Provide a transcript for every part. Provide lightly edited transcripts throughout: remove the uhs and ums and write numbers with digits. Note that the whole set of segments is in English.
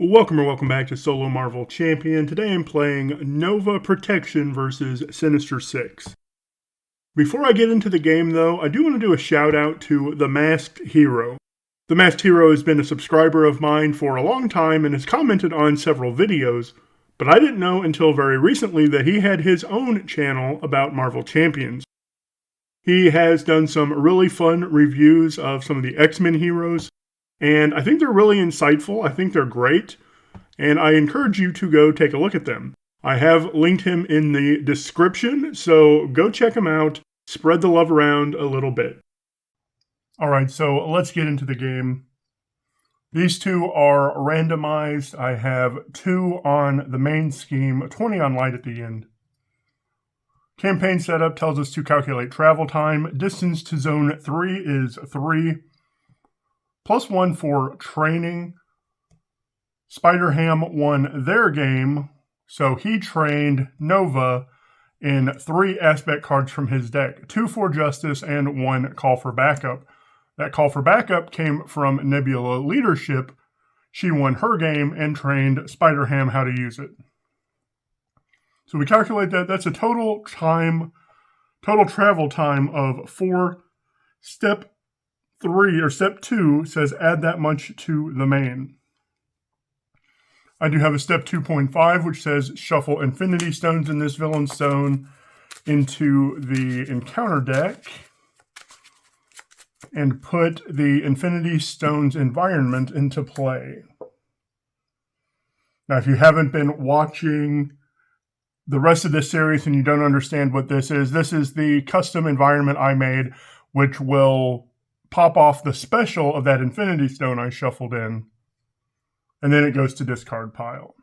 Welcome back to Solo Marvel Champion. Today I'm playing Nova Protection versus Sinister Six. Before I get into the game though, I do want to do a shout out to The Masked Hero. The Masked Hero has been a subscriber of mine for a long time and has commented on several videos, but I didn't know until very recently that he had his own channel about Marvel Champions. He has done some really fun reviews of some of the X-Men heroes, and I think they're really insightful. I think they're great, and I encourage you to go take a look at them. I have linked him in the description, so go check him out. Spread the love around a little bit. All right, so let's get into the game. These two are randomized. I have 2 on the main scheme, 20 on light at the end. Campaign setup tells us to calculate travel time. Distance to zone 3 is 3. +1 for training. Spider-Ham won their game, so he trained Nova in 3 aspect cards from his deck. 2 for Justice and 1 Call for Backup. That Call for Backup came from Nebula Leadership. She won her game and trained Spider-Ham how to use it. So we calculate that. That's a total travel time of 4. Step 2 says add that much to the main. I do have a step 2.5, which says shuffle Infinity Stones in this villain stone into the encounter deck and put the Infinity Stones environment into play. Now, if you haven't been watching the rest of this series and you don't understand what this is the custom environment I made, which will pop off the special of that Infinity Stone I shuffled in, and then it goes to discard pile.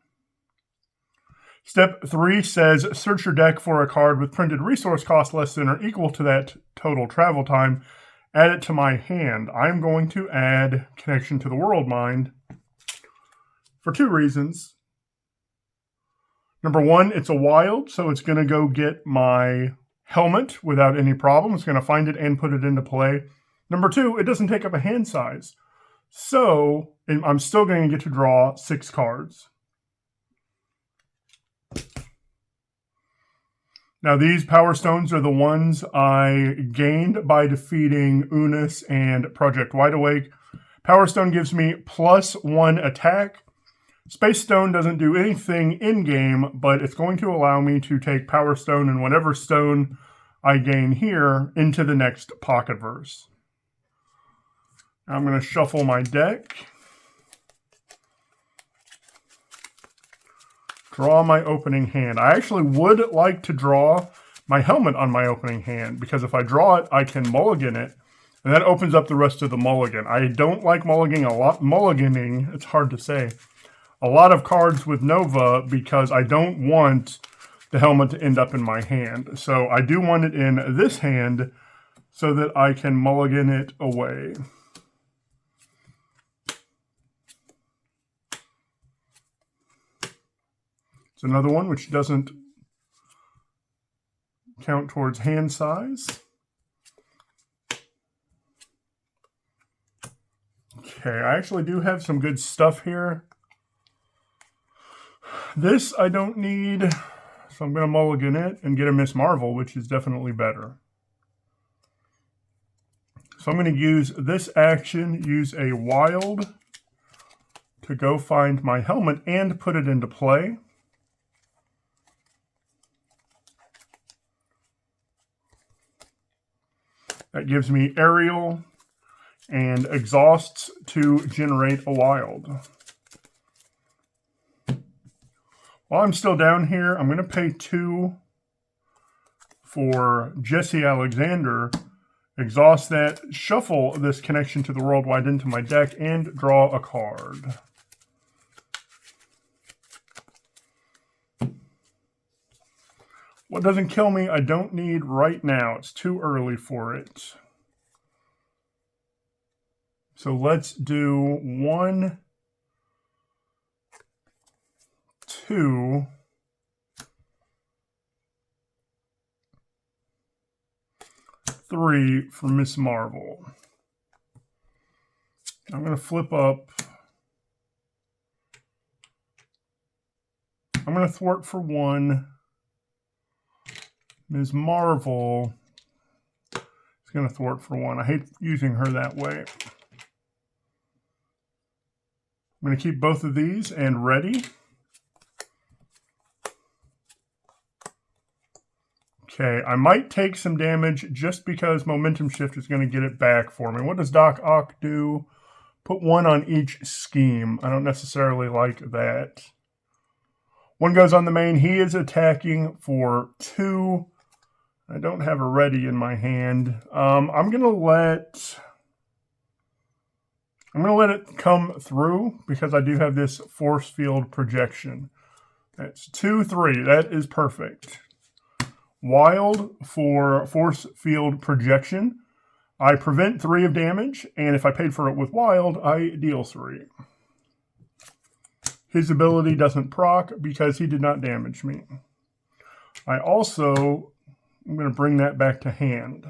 Step 3 says search your deck for a card with printed resource cost less than or equal to that total travel time. Add it to my hand. I'm going to add Connection to the World Mind for 2 reasons. Number 1, it's a wild, so it's going to go get my helmet without any problem. It's going to find it and put it into play. Number 2, it doesn't take up a hand size. So I'm still going to get to draw 6 cards. Now these Power Stones are the ones I gained by defeating Unis and Project Wide Awake. Power Stone gives me +1 attack. Space Stone doesn't do anything in-game, but it's going to allow me to take Power Stone and whatever stone I gain here into the next Pocketverse. I'm going to shuffle my deck, draw my opening hand. I actually would like to draw my helmet on my opening hand, because if I draw it, I can mulligan it, and that opens up the rest of the mulligan. I don't like mulliganing, it's hard to say, a lot of cards with Nova, because I don't want the helmet to end up in my hand. So I do want it in this hand so that I can mulligan it away. It's another one which doesn't count towards hand size. Okay, I actually do have some good stuff here. This I don't need, so I'm going to mulligan it and get a Miss Marvel, which is definitely better. So I'm going to use this action, use a wild to go find my helmet and put it into play. That gives me Aerial and Exhausts to generate a wild. While I'm still down here, I'm going to pay 2 for Jesse Alexander, exhaust that, shuffle this Connection to the Worldwide into my deck, and draw a card. What doesn't kill me, I don't need right now. It's too early for it. So let's do 1, 2, 3 for Miss Marvel. I'm going to flip up I'm going to thwart for 1. Ms. Marvel is going to thwart for 1. I hate using her that way. I'm going to keep both of these and ready. Okay, I might take some damage just because Momentum Shift is going to get it back for me. What does Doc Ock do? Put 1 on each scheme. I don't necessarily like that. 1 goes on the main. He is attacking for 2. I don't have a ready in my hand. I'm gonna let it come through because I do have this force field projection. That's 2, 3. That is perfect. Wild for force field projection. I prevent 3 of damage, and if I paid for it with wild, I deal 3. His ability doesn't proc because he did not damage me. I'm going to bring that back to hand.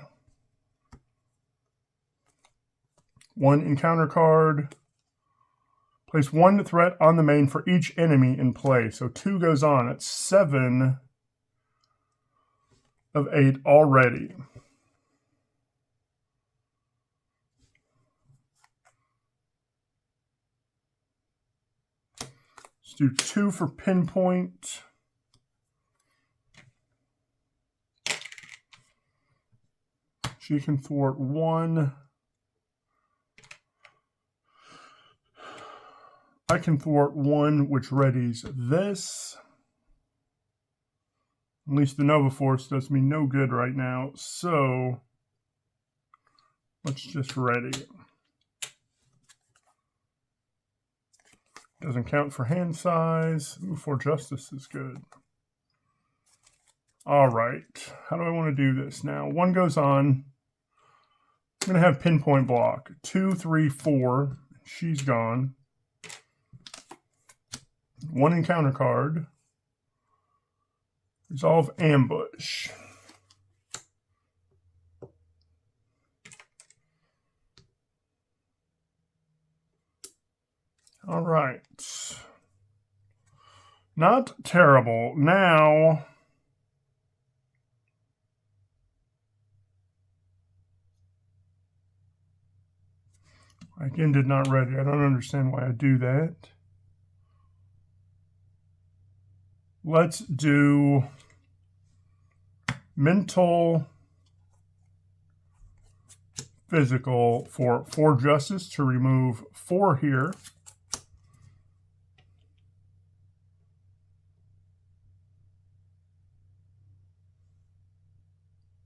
1 encounter card. Place 1 threat on the main for each enemy in play. So 2 goes on. It's 7 of 8 already. Let's do 2 for pinpoint. She can thwart 1. I can thwart 1, which readies this. At least the Nova Force does me no good right now, so let's just ready it. Doesn't count for hand size. Ooh, for justice is good. All right, how do I want to do this now? 1 goes on. I'm going to have pinpoint block. 2, 3, 4. She's gone. 1 encounter card. Resolve ambush. All right. Not terrible. Now, again, did not ready. I don't understand why I do that. Let's do mental, physical for 4 justice to remove 4 here.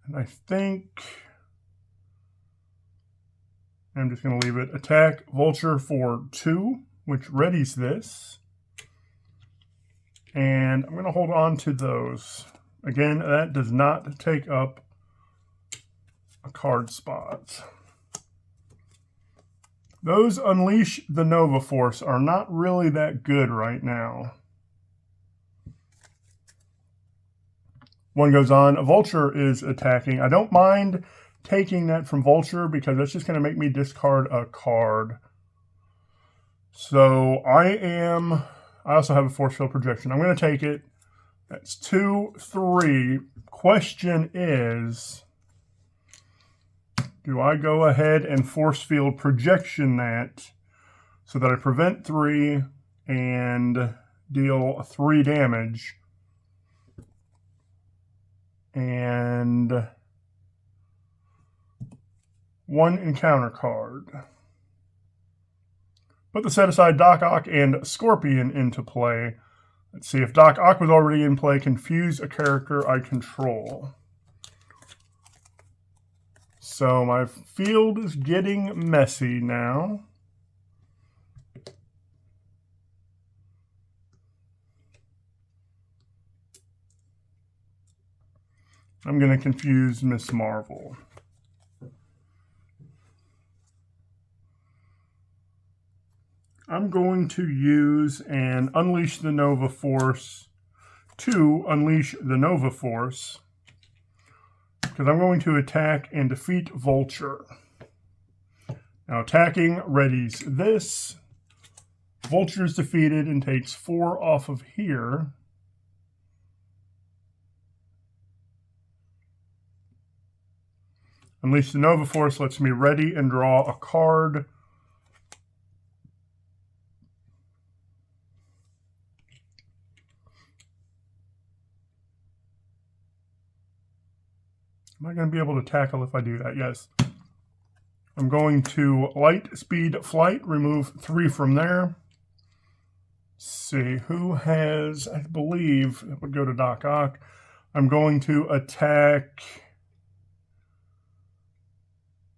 And I think I'm just going to leave it. Attack Vulture for 2, which readies this. And I'm going to hold on to those. Again, that does not take up a card spot. Those Unleash the Nova Force are not really that good right now. 1 goes on. A Vulture is attacking. I don't mind taking that from Vulture because that's just going to make me discard a card. So I also have a force field projection. I'm going to take it. That's 2, 3. Question is, do I go ahead and force field projection that so that I prevent 3 and deal 3 damage and 1 encounter card? Put the set aside Doc Ock and Scorpion into play. Let's see, if Doc Ock was already in play, confuse a character I control. So my field is getting messy now. I'm going to confuse Miss Marvel. I'm going to use an Unleash the Nova Force to unleash the Nova Force because I'm going to attack and defeat Vulture. Now attacking readies this. Vulture is defeated and takes 4 off of here. Unleash the Nova Force lets me ready and draw a card. Am I going to be able to tackle if I do that? Yes. I'm going to Light Speed Flight, remove 3 from there. Let's see, who has, I believe, it would go to Doc Ock. I'm going to attack.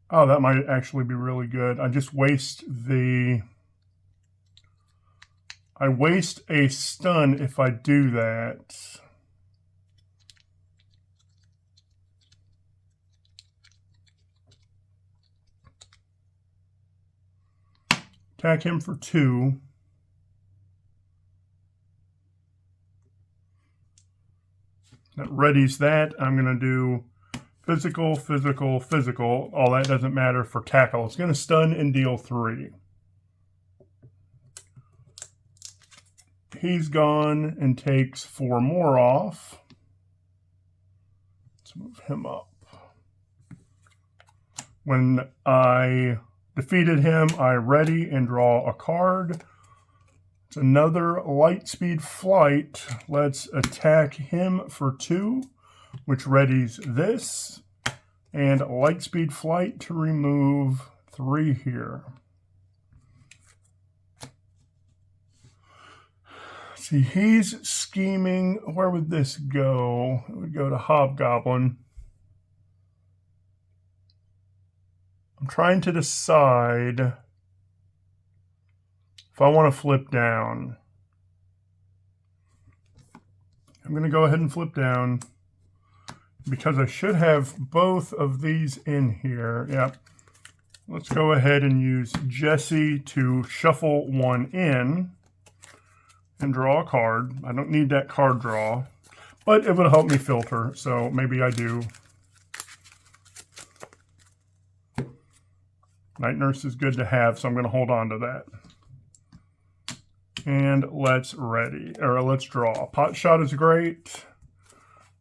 Oh, that might actually be really good. I just waste I waste a stun if I do that. Attack him for 2. That readies that. I'm going to do physical, physical, physical. All that doesn't matter for tackle. It's going to stun and deal 3. He's gone and takes 4 more off. Let's move him up. When I defeated him, I ready and draw a card. It's another Light Speed Flight. Let's attack him for 2, which readies this. And Light Speed Flight to remove 3 here. See, he's scheming. Where would this go? It would go to Hobgoblin. I'm trying to decide if I want to flip down. I'm going to go ahead and flip down because I should have both of these in here. Yep. Let's go ahead and use Jesse to shuffle 1 in and draw a card. I don't need that card draw, but it would help me filter, so maybe I do. Night Nurse is good to have, so I'm going to hold on to that. And let's draw. Pot Shot is great.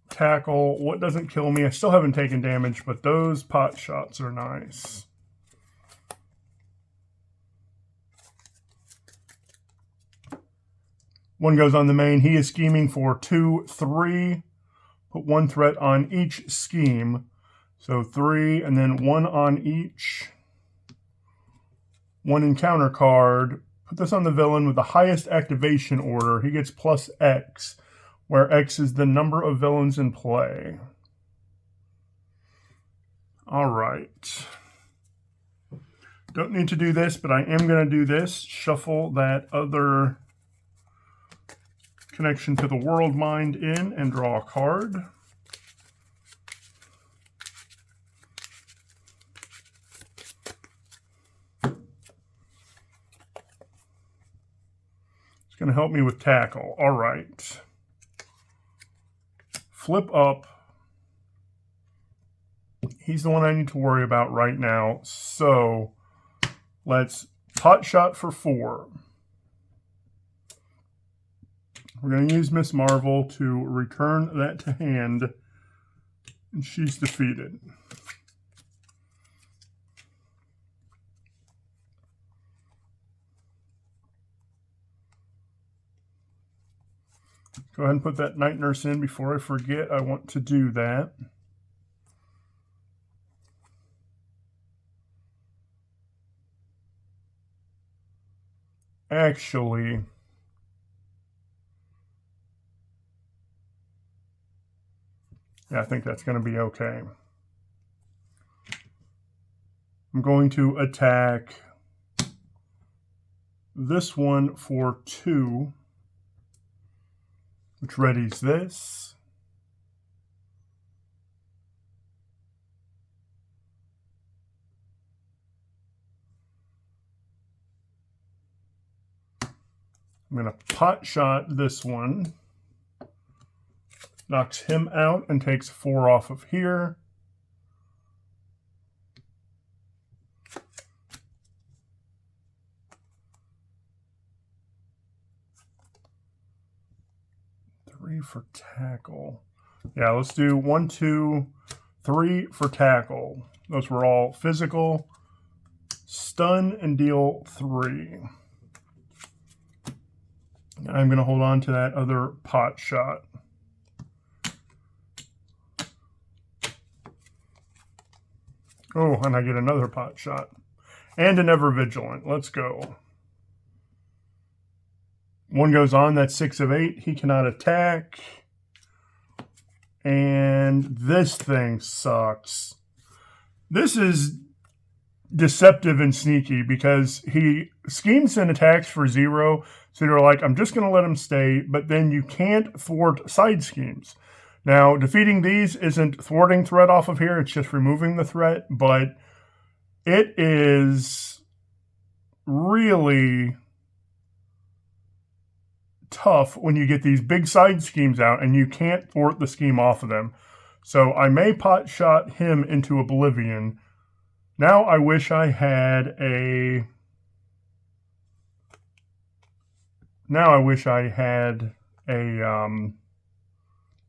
Tackle. What doesn't kill me? I still haven't taken damage, but those pot shots are nice. One goes on the main. He is scheming for 2, 3. Put 1 threat on each scheme. So 3, and then 1 on each. 1 encounter card. Put this on the villain with the highest activation order. He gets plus X, where X is the number of villains in play. All right. Don't need to do this, but I am going to do this. Shuffle that other connection to the World Mind in and draw a card. Going to help me with tackle. All right. Flip up. He's the one I need to worry about right now. So let's Pot Shot for 4. We're going to use Miss Marvel to return that to hand, and she's defeated. Go ahead and put that Night Nurse in before I forget. I want to do that. Actually, yeah, I think that's going to be okay. I'm going to attack this one for 2. Which readies this. I'm going to Pot Shot this one. Knocks him out and takes 4 off of here. For tackle. Yeah, let's do 1, 2, 3 for tackle. Those were all physical. Stun and deal 3. I'm going to hold on to that other pot shot. Oh, and I get another pot shot. And an Ever Vigilant. Let's go. 1 goes on. That's 6 of 8. He cannot attack. And this thing sucks. This is deceptive and sneaky because he schemes and attacks for 0. So you're like, I'm just going to let him stay. But then you can't thwart side schemes. Now, defeating these isn't thwarting threat off of here. It's just removing the threat. But it is really tough when you get these big side schemes out and you can't thwart the scheme off of them. So I may pot shot him into oblivion. Now I wish I had a...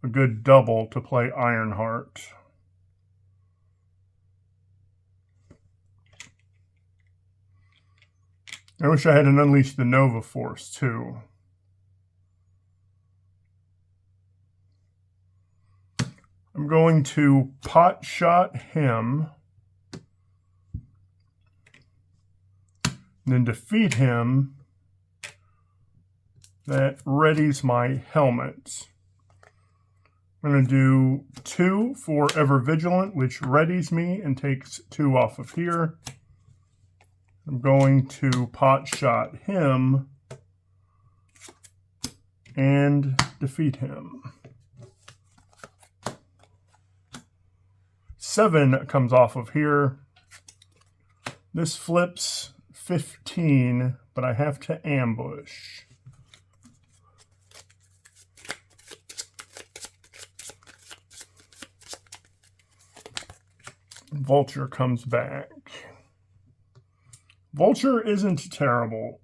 a good double to play Ironheart. I wish I had an Unleash the Nova Force too. I'm going to pot shot him. And then defeat him. That readies my helmet. I'm going to do 2 for Ever Vigilant, which readies me and takes 2 off of here. I'm going to pot shot him and defeat him. 7 comes off of here. This flips 15, but I have to ambush. Vulture comes back. Vulture isn't terrible.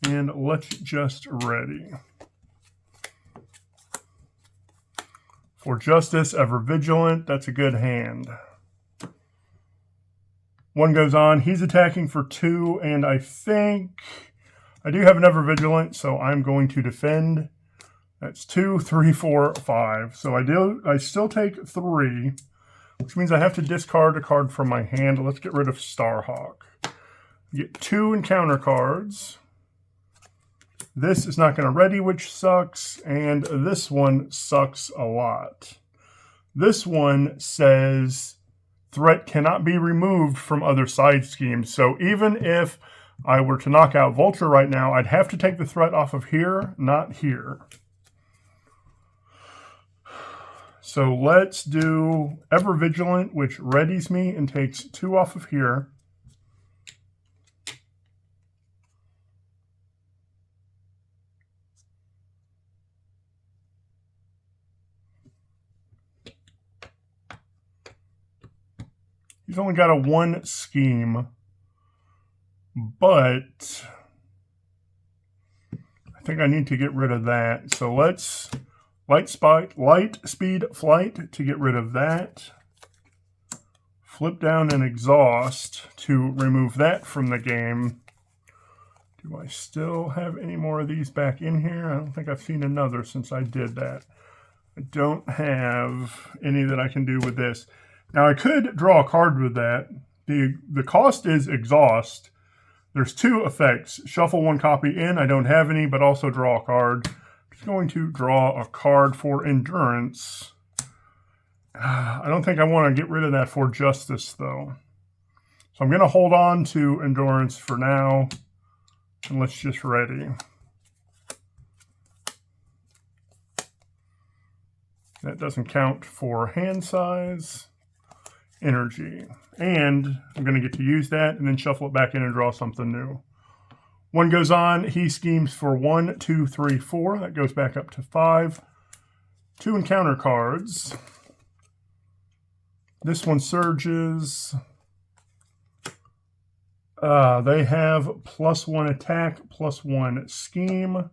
And let's just ready. For Justice, Ever Vigilant, that's a good hand. 1 goes on, he's attacking for 2, and I think I do have an Ever Vigilant, so I'm going to defend. That's 2, 3, 4, 5. So I still take 3, which means I have to discard a card from my hand. Let's get rid of Starhawk. Get 2 encounter cards. This is not going to ready, which sucks, and this one sucks a lot. This one says threat cannot be removed from other side schemes. So even if I were to knock out Vulture right now, I'd have to take the threat off of here, not here. So let's do Ever Vigilant, which readies me and takes 2 off of here. He's only got a 1 scheme, but I think I need to get rid of that. So let's light speed flight to get rid of that. Flip down and exhaust to remove that from the game. Do I still have any more of these back in here? I don't think I've seen another since I did that. I don't have any that I can do with this. Now, I could draw a card with that. The cost is exhaust. There's 2 effects. Shuffle 1 copy in. I don't have any, but also draw a card. I'm just going to draw a card for Endurance. I don't think I want to get rid of that for Justice, though. So I'm going to hold on to Endurance for now. And let's just ready. That doesn't count for hand size. Energy. And I'm going to get to use that and then shuffle it back in and draw something new. 1 goes on. He schemes for 1, 2, 3, 4. That goes back up to 5. 2 encounter cards. This one surges. They have +1 attack, +1 scheme.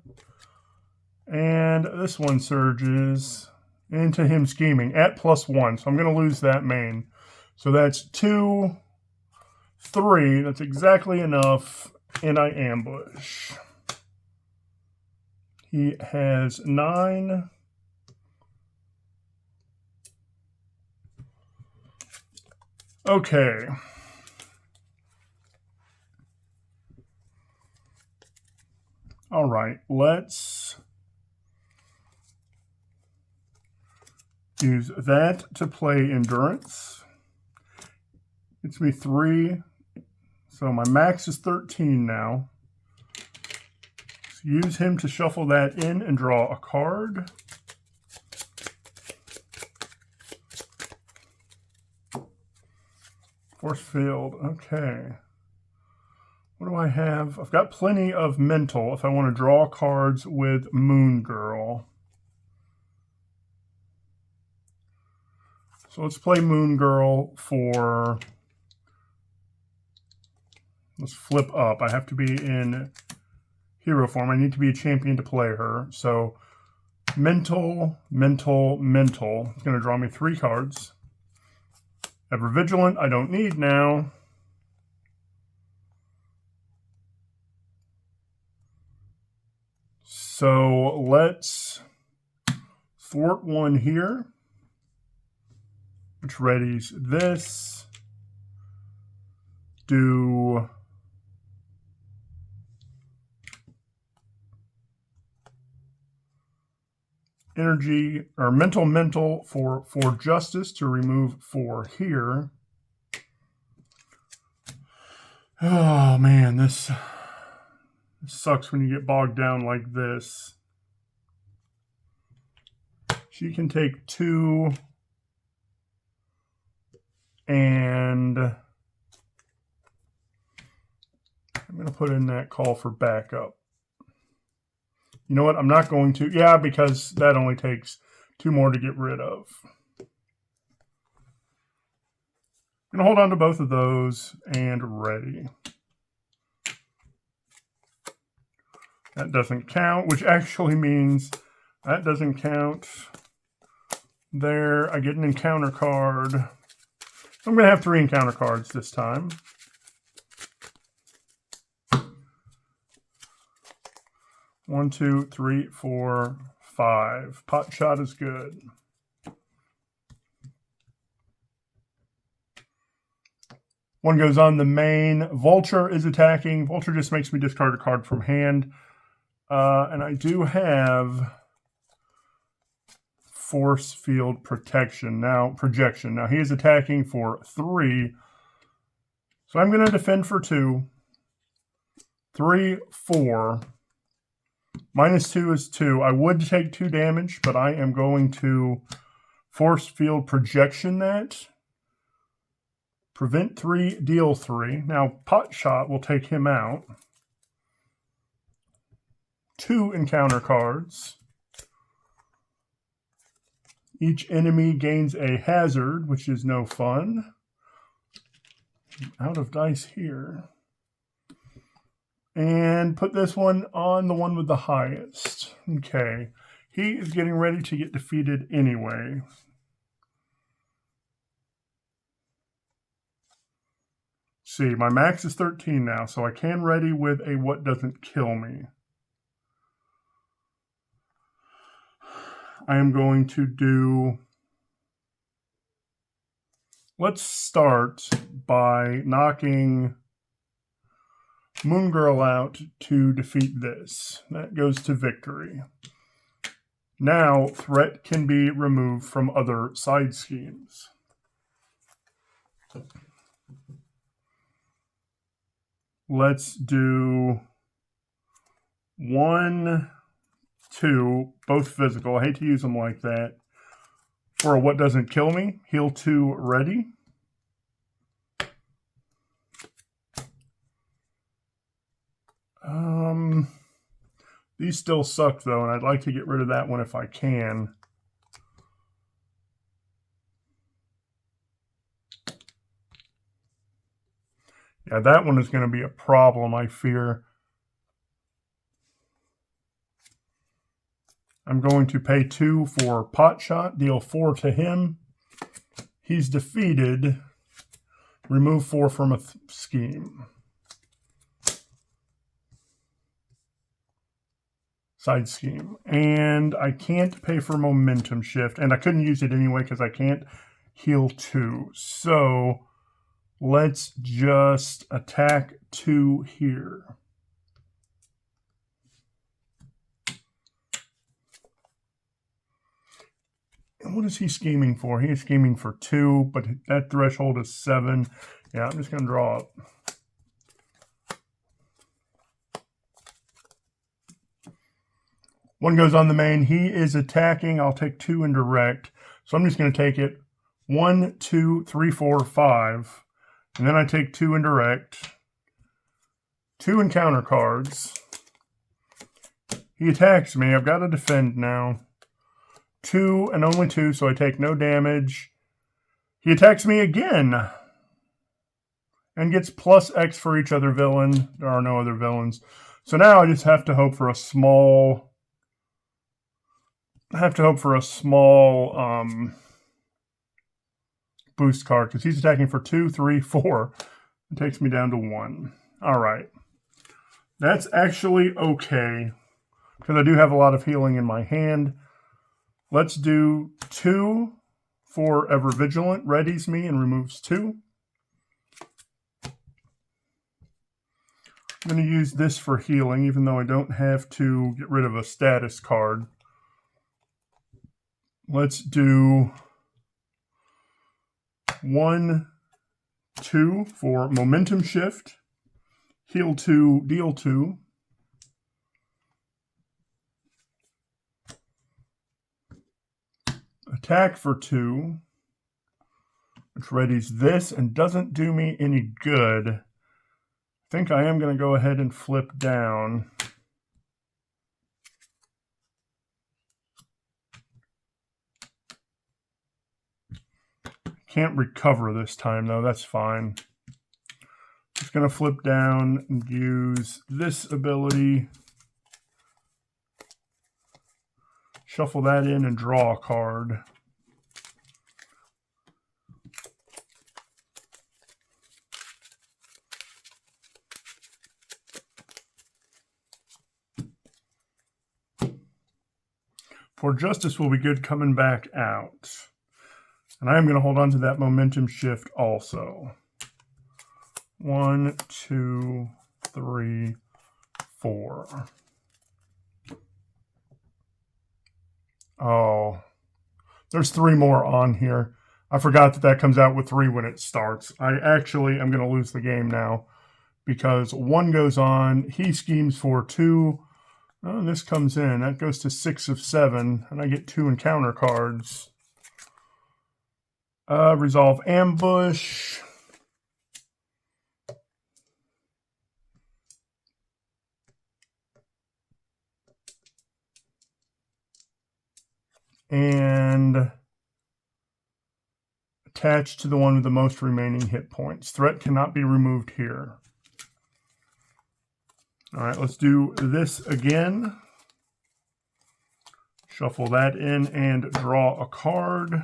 And this one surges into him scheming at +1. So I'm going to lose that main. So that's 2, 3. That's exactly enough. And I ambush. He has 9. Okay. All right, let's use that to play Endurance. It's me 3. So my max is 13 now. So use him to shuffle that in and draw a card. Force field, okay. What do I have? I've got plenty of mental if I want to draw cards with Moon Girl. So let's play Moon Girl for... Let's flip up. I have to be in hero form. I need to be a champion to play her. So mental, mental, mental. It's going to draw me 3 cards. Ever Vigilant, I don't need now. So let's thwart one here, which readies this. Do energy or mental for justice to remove 4 here. Oh man, this sucks when you get bogged down like this. She can take 2 and I'm going to put in that call for backup. You know what? I'm not going to. Yeah, because that only takes 2 more to get rid of. I'm going to hold on to both of those and ready. That doesn't count, which actually means that doesn't count. There, I get an encounter card. I'm going to have 3 encounter cards this time. One, 2, 3, 4, 5. Pot shot is good. One goes on the main. Vulture is attacking. Vulture just makes me discard a card from hand. And I do have force field protection. Now, projection. Now, he is attacking for 3. So I'm going to defend for 2. 3, 4. -2 is 2. I would take 2 damage, but I am going to force field projection that. Prevent 3, deal 3. Now, pot shot will take him out. 2 encounter cards. Each enemy gains a hazard, which is no fun. Out of dice here. And put this one on the one with the highest. Okay. He is getting ready to get defeated anyway. See, my max is 13 now, so I can ready with a what doesn't kill me. I am going to do... Let's start by knocking Moon Girl out to defeat this. That goes to victory. Now, threat can be removed from other side schemes. Let's do 1, 2, both physical. I hate to use them like that. For a what doesn't kill me, heal 2 ready. These still suck though, and I'd like to get rid of that one if I can. Yeah, that one is going to be a problem, I fear. I'm going to pay 2 for Pot Shot, deal 4 to him. He's defeated. Remove 4 from a scheme. Side scheme. And I can't pay for Momentum Shift. And I couldn't use it anyway because I can't heal 2. So let's just attack 2 here. And what is he scheming for? He is scheming for 2, but that threshold is 7. Yeah, I'm just going to draw up. One goes on the main. He is attacking. I'll take 2 indirect. So I'm just going to take it 1, 2, 3, 4, 5. And then I take 2 indirect. 2 encounter cards. He attacks me. I've got to defend now. 2 and only 2, so I take no damage. He attacks me again. And gets plus X for each other villain. There are no other villains. So now I just have to hope for a small... boost card, because he's attacking for 2, 3, 4. It takes me down to 1. All right. That's actually okay, because I do have a lot of healing in my hand. Let's do 2 for Ever Vigilant. Readies me and removes 2. I'm going to use this for healing, even though I don't have to get rid of a status card. Let's do 1, 2 for Momentum Shift. Heal 2, deal 2. Attack for 2. Which readies this and doesn't do me any good. I think I am going to go ahead and flip down. Can't recover this time, though. That's fine. Just going to flip down and use this ability. Shuffle that in and draw a card. For Justice will be good coming back out. And I am going to hold on to that Momentum Shift also. 1, 2, 3, 4. Oh, there's 3 more on here. I forgot that that comes out with 3 when it starts. I actually am going to lose the game now because 1 goes on. He schemes for 2. Oh, this comes in. That goes to 6 of 7, and I get 2 encounter cards. Resolve Ambush. And attach to the one with the most remaining hit points. Threat cannot be removed here. All right, let's do this again. Shuffle that in and draw a card.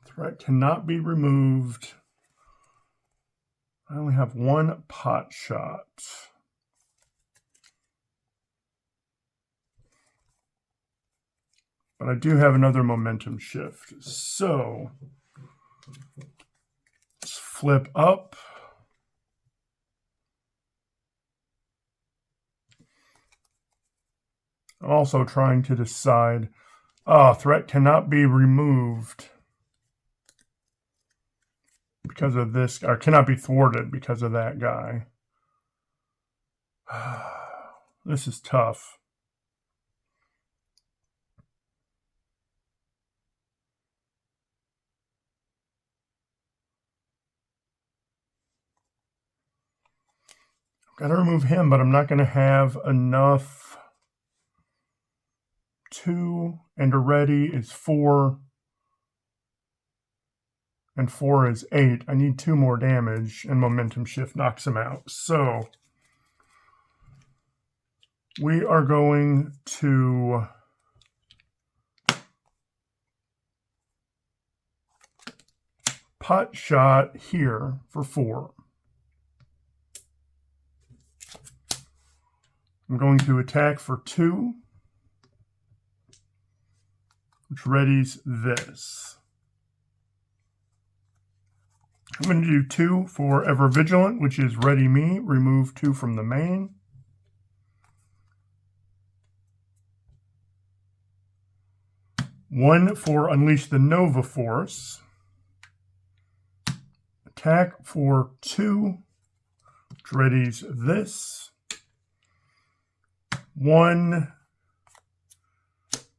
Threat cannot be removed. I only have 1 pot shot. But I do have another Momentum Shift. So let's flip up. I'm also trying to decide. Threat cannot be removed because of this, or cannot be thwarted because of that guy. This is tough. I've got to remove him, but I'm not going to have enough. 2 and a ready is 4. and 4 is 8. I need 2 more damage, and Momentum Shift knocks him out. So we are going to pot shot here for 4. I'm going to attack for 2, which readies this. I'm going to do 2 for Ever Vigilant, which is ready me, remove 2 from the main. One for Unleash the Nova Force. Attack for 2, which readies this. 1,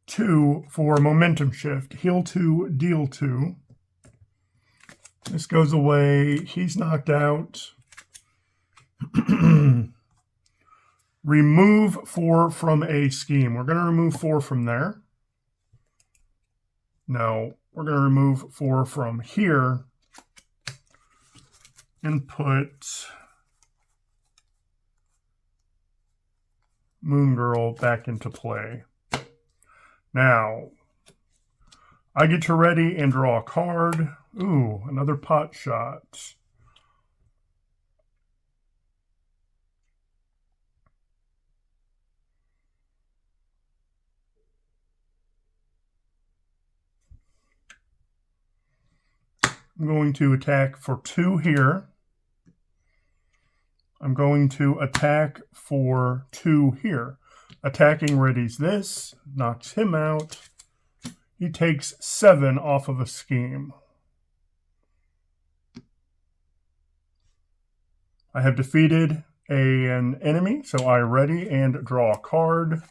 2 for Momentum Shift. Heal 2, deal 2. This goes away. He's knocked out. Remove 4 from a scheme. We're going to remove 4 from there. No, we're going to remove 4 from here and put Moon Girl back into play. Now, I get to ready and draw a card. Ooh, another pot shot. I'm going to attack for 2 here. I'm going to attack for 2 here. Attacking readies this, knocks him out. He takes 7 off of a scheme. I have defeated an enemy, so I ready and draw a card.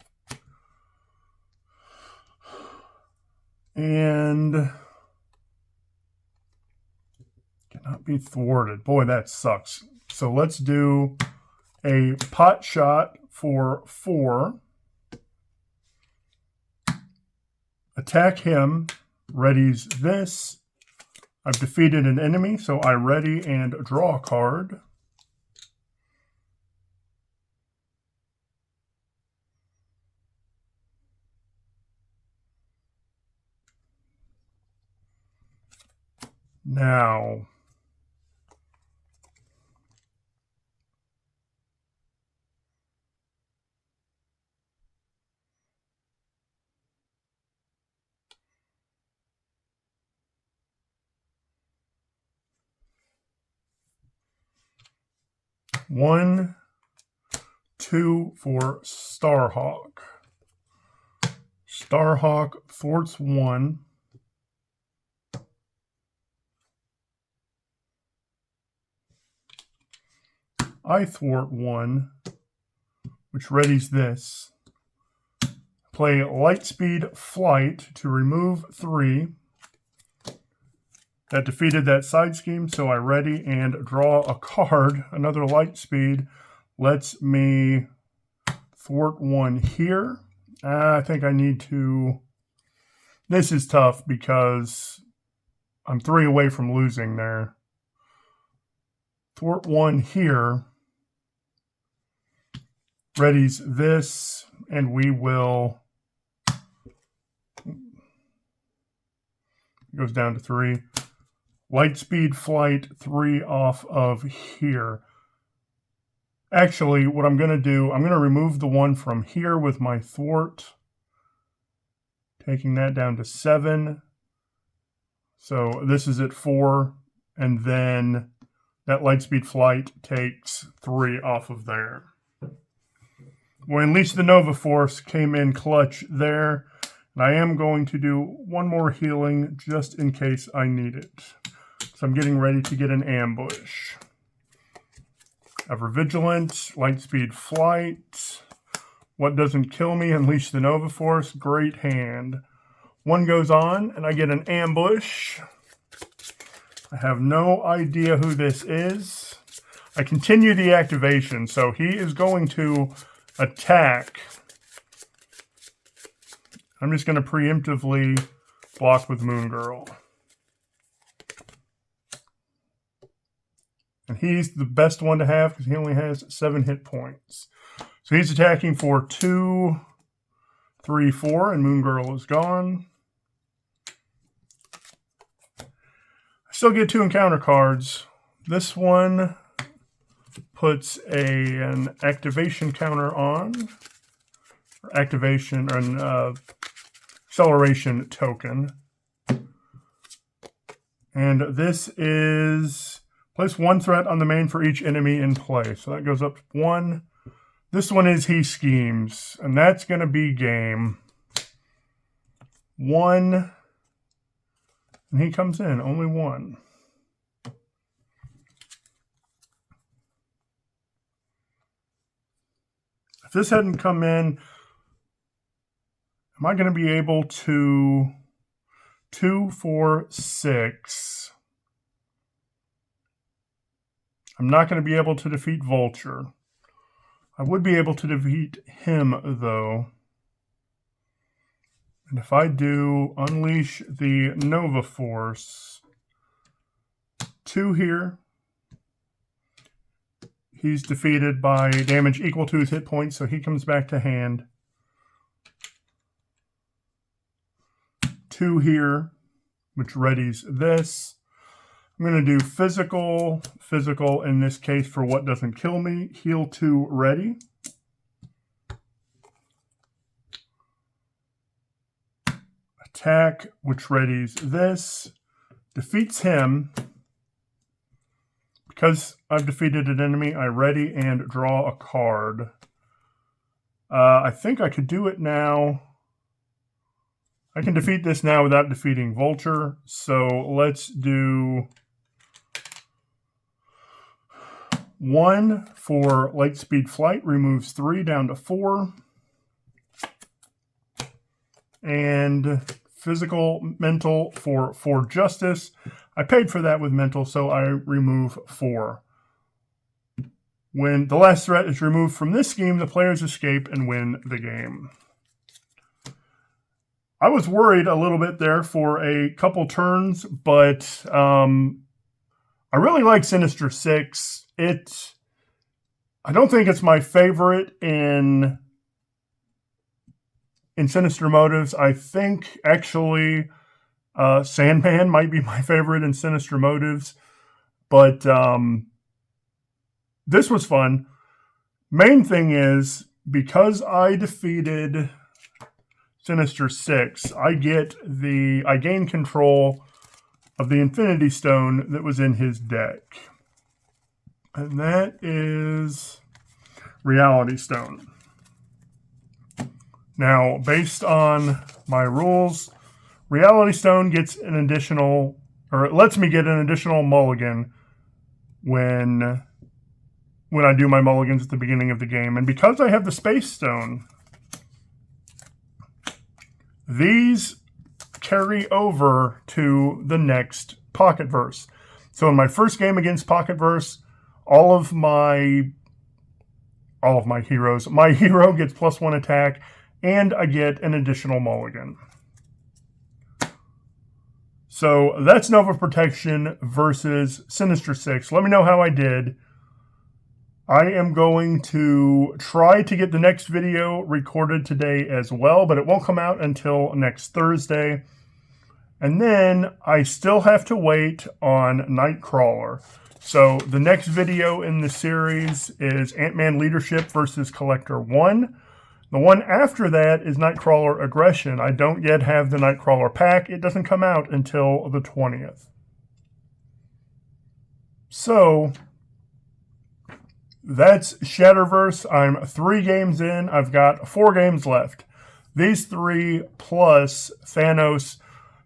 And cannot be thwarted. Boy, that sucks. So let's do a pot shot for 4. Attack him, readies this. I've defeated an enemy, so I ready and draw a card. Now, one, 2 for Starhawk. Starhawk thwarts 1. I thwart 1, which readies this. Play Lightspeed Flight to remove 3. That defeated that side scheme, so I ready and draw a card. Another Lightspeed lets me thwart 1 here. I think I need to... This is tough because I'm 3 away from losing there. Thwart 1 here. Readies this, and we will... It goes down to 3. Lightspeed Flight 3 off of here. Actually, what I'm going to do, I'm going to remove the 1 from here with my thwart. Taking that down to 7. So this is at 4. And then that Lightspeed Flight takes 3 off of there. Well, at least the Nova Force came in clutch there. And I am going to do 1 more healing just in case I need it. So I'm getting ready to get an ambush. Ever Vigilant, Lightspeed Flight. What doesn't kill me? Unleash the Nova Force. Great hand. 1 goes on, and I get an ambush. I have no idea who this is. I continue the activation, so he is going to attack. I'm just going to preemptively block with Moon Girl. And he's the best one to have because he only has 7 hit points. So he's attacking for 2, 3, 4, and Moon Girl is gone. I still get 2 encounter cards. This one puts an activation counter on. Activation or an acceleration token. And this is place 1 threat on the main for each enemy in play. So that goes up 1. This one is He Schemes, and that's going to be game 1. And he comes in, only 1. If this hadn't come in, am I going to be able to 2, 4, 6? I'm not going to be able to defeat Vulture. I would be able to defeat him, though. And if I do unleash the Nova Force, 2 here, he's defeated by damage equal to his hit points, so he comes back to hand. 2 here, which readies this. I'm going to do physical in this case for what doesn't kill me. Heal 2, ready. Attack, which readies this. Defeats him. Because I've defeated an enemy, I ready and draw a card. I think I could do it now. I can defeat this now without defeating Vulture. So let's do 1 for Lightspeed Flight, removes 3 down to 4. And physical mental for Justice. I paid for that with mental, so I remove 4. When the last threat is removed from this scheme, the players escape and win the game. I was worried a little bit there for a couple turns, but I really like Sinister Six. I don't think it's my favorite in Sinister Motives. I think actually Sandman might be my favorite in Sinister Motives, but this was fun. Main thing is, because I defeated Sinister Six, I gain control of the Infinity Stone that was in his deck. And that is Reality Stone. Now, based on my rules, Reality Stone gets an additional, or it lets me get an additional mulligan when I do my mulligans at the beginning of the game. And because I have the Space Stone, these carry over to the next Pocket Verse. So in my first game against Pocket Verse, all of my heroes, my hero gets +1 attack, and I get an additional mulligan. So that's Nova Protection versus Sinister Six. Let me know how I did. I am going to try to get the next video recorded today as well, but it won't come out until next Thursday. And then I still have to wait on Nightcrawler. So the next video in the series is Ant-Man Leadership versus Collector 1. The one after that is Nightcrawler Aggression. I don't yet have the Nightcrawler pack. It doesn't come out until the 20th. So that's Shatterverse. I'm 3 games in. I've got 4 games left. These 3 plus Thanos.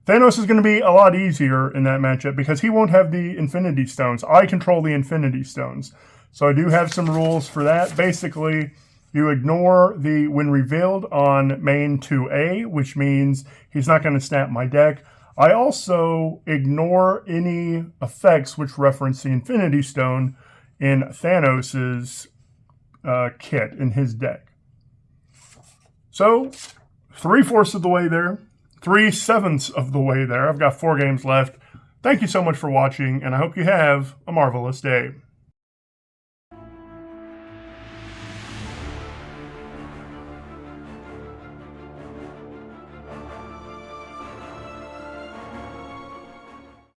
Thanos is going to be a lot easier in that matchup because he won't have the Infinity Stones. I control the Infinity Stones. So I do have some rules for that. Basically, you ignore the when revealed on main 2A, which means he's not going to snap my deck. I also ignore any effects which reference the Infinity Stone in Thanos's kit in his deck. So 3/4 of the way there. 3/7 of the way there. I've got 4 games left. Thank you so much for watching, and I hope you have a marvelous day.